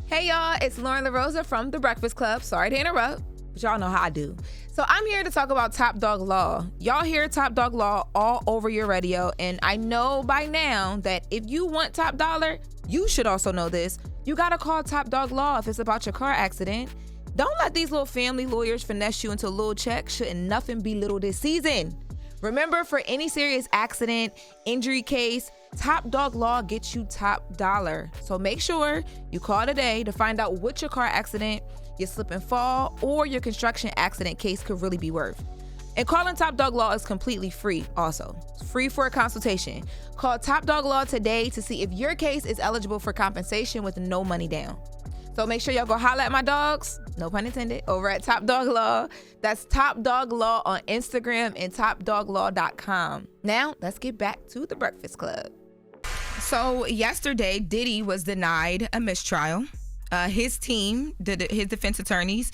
Hey y'all, it's Loren LoRosa from The Breakfast Club. Sorry to interrupt, but y'all know how I do. So I'm here to talk about Top Dog Law. Y'all hear Top Dog Law all over your radio, and I know by now that if you want top dollar, you should also know this. You gotta call Top Dog Law if it's about your car accident. Don't let these little family lawyers finesse you into a little check. Shouldn't nothing be little this season. Remember, for any serious accident, injury case, Top Dog Law gets you top dollar. So make sure you call today to find out what your car accident, your slip and fall, or your construction accident case could really be worth. And calling Top Dog Law is completely free also. It's free for a consultation. Call Top Dog Law today to see if your case is eligible for compensation with no money down. So make sure y'all go holla at my dogs, no pun intended, over at Top Dog Law. That's Top Dog Law on Instagram and topdoglaw.com. Now, let's get back to The Breakfast Club. So yesterday, Diddy was denied a mistrial. His team, his defense attorneys,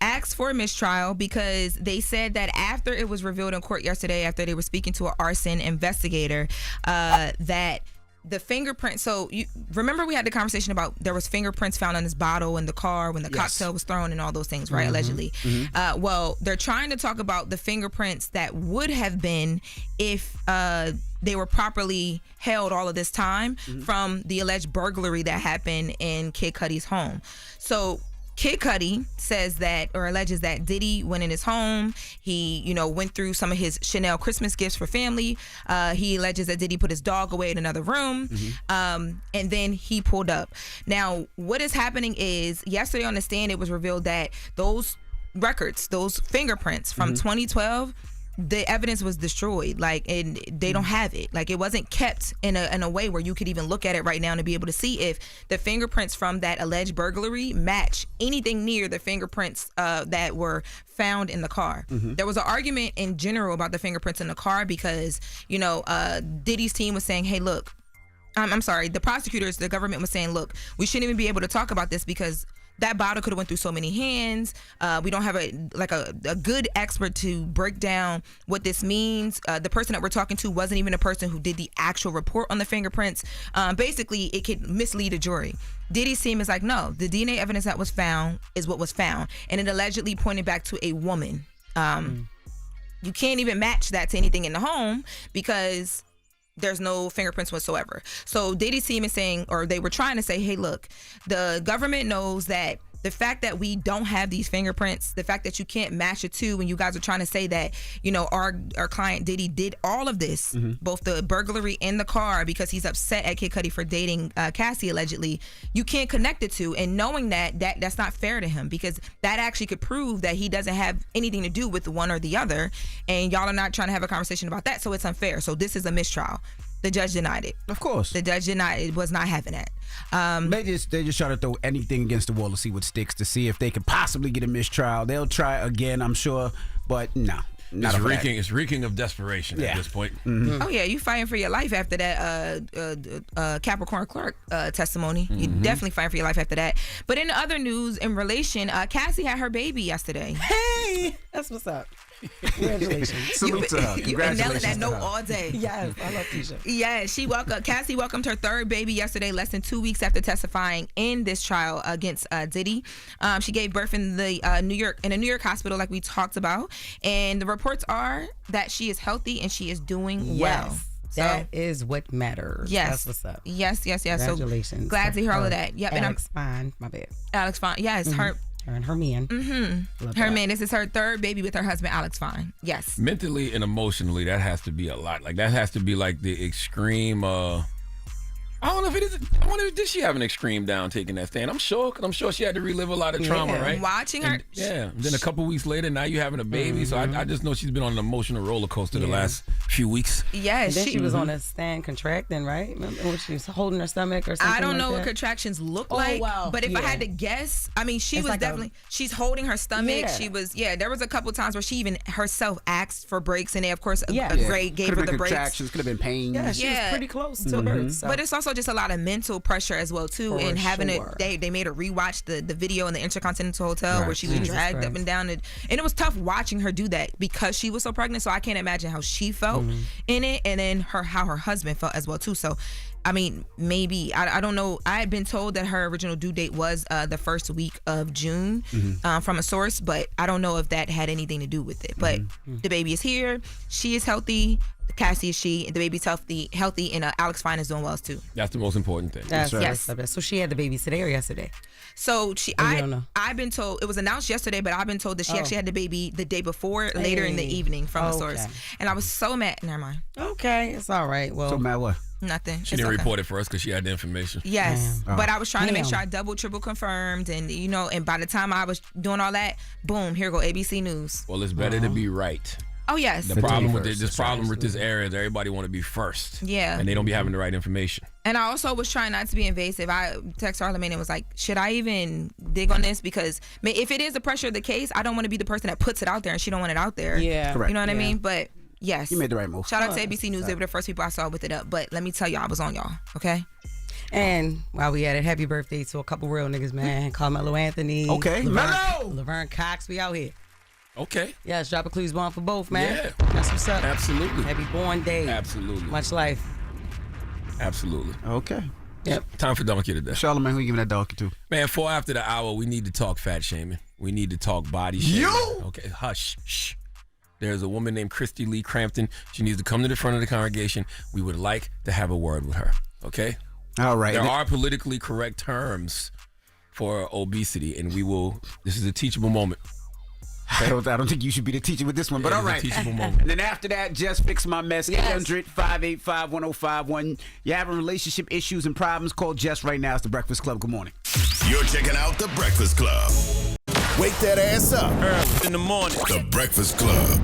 asked for a mistrial because they said that after it was revealed in court yesterday, after they were speaking to an arson investigator, that the fingerprint. So you remember we had the conversation about there was fingerprints found on this bottle in the car when the cocktail was thrown and all those things, right? Allegedly. Well, they're trying to talk about the fingerprints that would have been if they were properly held all of this time from the alleged burglary that happened in Kid Cudi's home. So Kid Cudi says that, or alleges that Diddy went in his home. He, went through some of his Chanel Christmas gifts for family. He alleges that Diddy put his dog away in another room. And then he pulled up. Now, what is happening is yesterday on the stand, it was revealed that those records, those fingerprints from 2012, the evidence was destroyed, and they don't have it. It wasn't kept in a way where you could even look at it right now to be able to see if the fingerprints from that alleged burglary match anything near the fingerprints that were found in the car. There was an argument in general about the fingerprints in the car because, Diddy's team was saying, hey, look, I'm sorry, the prosecutors, the government was saying, look, we shouldn't even be able to talk about this because that bottle could have went through so many hands. We don't have a good expert to break down what this means. The person that we're talking to wasn't even a person who did the actual report on the fingerprints. Basically, it could mislead a jury. Diddy's team is like, no, the DNA evidence that was found is what was found. And it allegedly pointed back to a woman. You can't even match that to anything in the home because there's no fingerprints whatsoever. So Diddy's team is saying, or they were trying to say, hey, look, the government knows that the fact that we don't have these fingerprints, the fact that you can't match it to when you guys are trying to say that, our client Diddy did all of this, both the burglary and the car, because he's upset at Kid Cudi for dating Cassie allegedly, you can't connect it to. And knowing that's not fair to him because that actually could prove that he doesn't have anything to do with the one or the other. And y'all are not trying to have a conversation about that. So it's unfair. So this is a mistrial. The judge denied it. Of course. The judge denied it, was not having that. They just try to throw anything against the wall to see what sticks, to see if they could possibly get a mistrial. They'll try again, I'm sure, but no. It's reeking of desperation at this point. Oh yeah, you fighting for your life after that Capricorn Clark testimony. You definitely fighting for your life after that. But in other news, in relation, Cassie had her baby yesterday. Hey, that's what's up. Congratulations. Salute to her. You've been nailing that note all day. Yes, I love Tisha. Yeah, Cassie welcomed her third baby yesterday, less than 2 weeks after testifying in this trial against Diddy. She gave birth in the New York hospital, like we talked about, and the reports are that she is healthy and she is doing well. That is what matters. Yes. That's what's up. Yes. Congratulations. So glad to hear all of that. Yep. Alex Fine, my bad. Alex Fine. Yes, her and her man. Her man. This is her third baby with her husband, Alex Fine. Yes. Mentally and emotionally, that has to be a lot. That has to be the extreme. I don't know if it is. I wonder if did she have an extreme down taking that stand? I'm sure, because I'm sure she had to relive a lot of trauma, right? Watching her. And then a couple weeks later, now you're having a baby. So I just know she's been on an emotional roller coaster the last few weeks. Yeah, then she was on a stand contracting, right? Remember when she was holding her stomach or something? I don't know like what that? contractions look like. Wow. But if I had to guess, I mean, she was definitely, she's holding her stomach. Yeah. She was, there was a couple times where she even herself asked for breaks, and they, of course, gave her the breaks. Contractions, could have been pain. Yeah, she was pretty close to birth. So. But it's also just a lot of mental pressure as well too, and having they made her rewatch the video in the Intercontinental Hotel where she was dragged up and down, and it was tough watching her do that because she was so pregnant. So I can't imagine how she felt in it, and then how her husband felt as well too. So I mean, maybe. I don't know. I had been told that her original due date was the first week of June from a source, but I don't know if that had anything to do with it. But the baby is here. She is healthy. Cassie is the baby's healthy, and Alex Fine is doing well too. That's the most important thing. Yes. So she had the baby today or yesterday? So don't I've been told, it was announced yesterday, but I've been told that she actually had the baby the day before, later in the evening from a source. And I was so mad. Never mind. Okay, it's all right. Well, So mad what? Nothing. She didn't report it for us because she had the information. Yes, Damn. but I was trying to make Damn. sure I double, triple confirmed, and and by the time I was doing all that, boom, here go ABC News. Well, it's better to be right. Oh yes. The problem with this area is everybody want to be first. Yeah. And they don't be having the right information. And I also was trying not to be invasive. I texted Charlamagne and was like, should I even dig on this? Because if it is the pressure of the case, I don't want to be the person that puts it out there and she don't want it out there. Yeah. Correct. You know what I mean? But yes. You made the right move. Shout out to ABC News. They were the first people I saw with it up. But let me tell y'all, I was on y'all. Okay? And while we at it, happy birthday to a couple real niggas, man. Carmelo Anthony. Okay. Mello! Laverne Cox, we out here. Okay. Yes, drop a clues bomb for both, man. Yeah. That's what's up. Absolutely. Happy born day. Absolutely. Much life. Absolutely. Okay. Yep. Time for donkey today. Charlamagne, who you giving that donkey to? Man, 4 after the hour, we need to talk fat shaming. We need to talk body shaming. You? Okay, hush. Shh. There's a woman named Christy Lee Crampton. She needs to come to the front of the congregation. We would like to have a word with her. Okay? All right. There are politically correct terms for obesity, and this is a teachable moment. I don't think you should be the teacher with this one, but It all is a right. teachable moment. And then after that, Just Fix My Mess, 800-585-1051. You're having relationship issues and problems, call Jess right now. It's The Breakfast Club. Good morning. You're checking out The Breakfast Club. Wake that ass up. Early in the morning. The Breakfast Club.